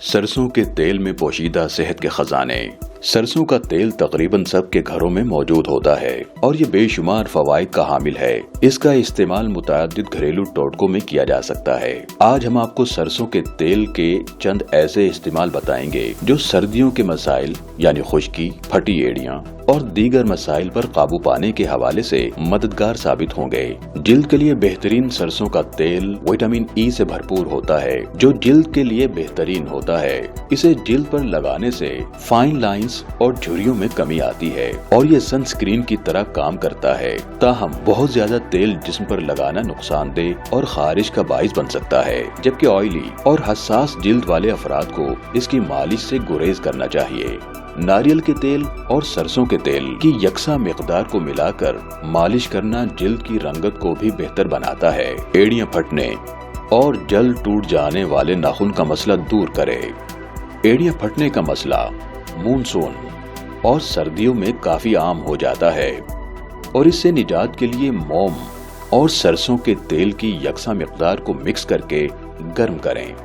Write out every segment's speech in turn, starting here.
सरसों के तेल में पोशीदा सेहत के खजाने। सरसों का तेल तकरीबन सबके घरों में मौजूद होता है और ये बेशुमार फवाइद का हामिल है। इसका इस्तेमाल मुतअद्दिद घरेलू टोटकों में किया जा सकता है। आज हम आपको सरसों के तेल के चंद ऐसे इस्तेमाल बताएंगे जो सर्दियों के मसाइल यानी खुश्की, फटी एड़ियाँ और दीगर मसाइल पर काबू पाने के हवाले से मददगार साबित होंगे। जिल्द के लिए बेहतरीन सरसों का तेल विटामिन ई से भरपूर होता है जो जिल्द के लिए बेहतरीन होता है। इसे जिल्द पर लगाने से फाइन लाइंस और झुर्रियों में कमी आती है और ये सनस्क्रीन की तरह काम करता है। ताहम बहुत ज्यादा तेल जिस्म पर लगाना नुकसानदेह और खारिश का बाइस बन सकता है, जबकि ऑयली और हसास जिल्द वाले अफराद को इसकी मालिश से गुरेज करना चाहिए। नारियल के तेल और सरसों के तेल की यकसा मिकदार को मिलाकर मालिश करना जिल्द की रंगत को भी बेहतर बनाता है। एड़ियां फटने और जल टूट जाने वाले नाखून का मसला दूर करे। एड़ियां फटने का मसला मानसून और सर्दियों में काफी आम हो जाता है और इससे निजात के लिए मोम और सरसों के तेल की यकसा मिकदार को मिक्स करके गर्म करें,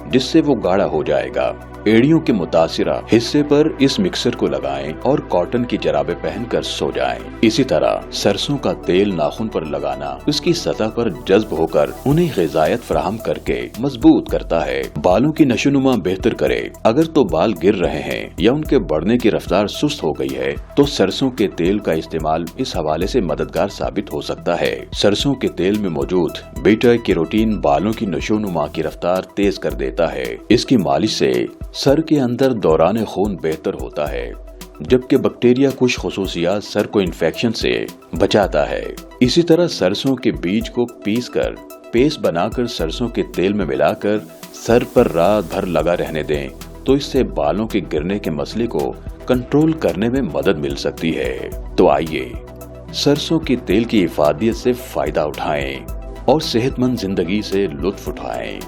जिससे वो गाढ़ा हो जाएगा। एड़ियों के मुतासिरा हिस्से पर इस मिक्सर को लगाएं और कॉटन की जराबें पहनकर सो जाएं। इसी तरह सरसों का तेल नाखून पर लगाना उसकी सतह पर जज्ब होकर उन्हें ग़िज़ायत फराहम करके मजबूत करता है। बालों की नशोनुमा बेहतर करे। अगर तो बाल गिर रहे हैं या उनके बढ़ने की रफ्तार सुस्त हो गई है तो सरसों के तेल का इस्तेमाल इस हवाले से मददगार साबित हो सकता है। सरसों के तेल में मौजूद बीटा कैरोटीन बालों की नशोनुमा की रफ्तार तेज कर देता है। इसकी मालिश से सर के अंदर दौरान खून बेहतर होता है, जबकि बैक्टीरिया कुछ खुसूसियात सर को इन्फेक्शन से बचाता है। इसी तरह सरसों के बीज को पीसकर पेस्ट बनाकर सरसों के तेल में मिलाकर सर पर रात भर लगा रहने दें तो इससे बालों के गिरने के मसले को कंट्रोल करने में मदद मिल सकती है। तो आइए सरसों के तेल की इफादियत से फायदा उठाएं और सेहतमंद जिंदगी से लुत्फ उठाएं।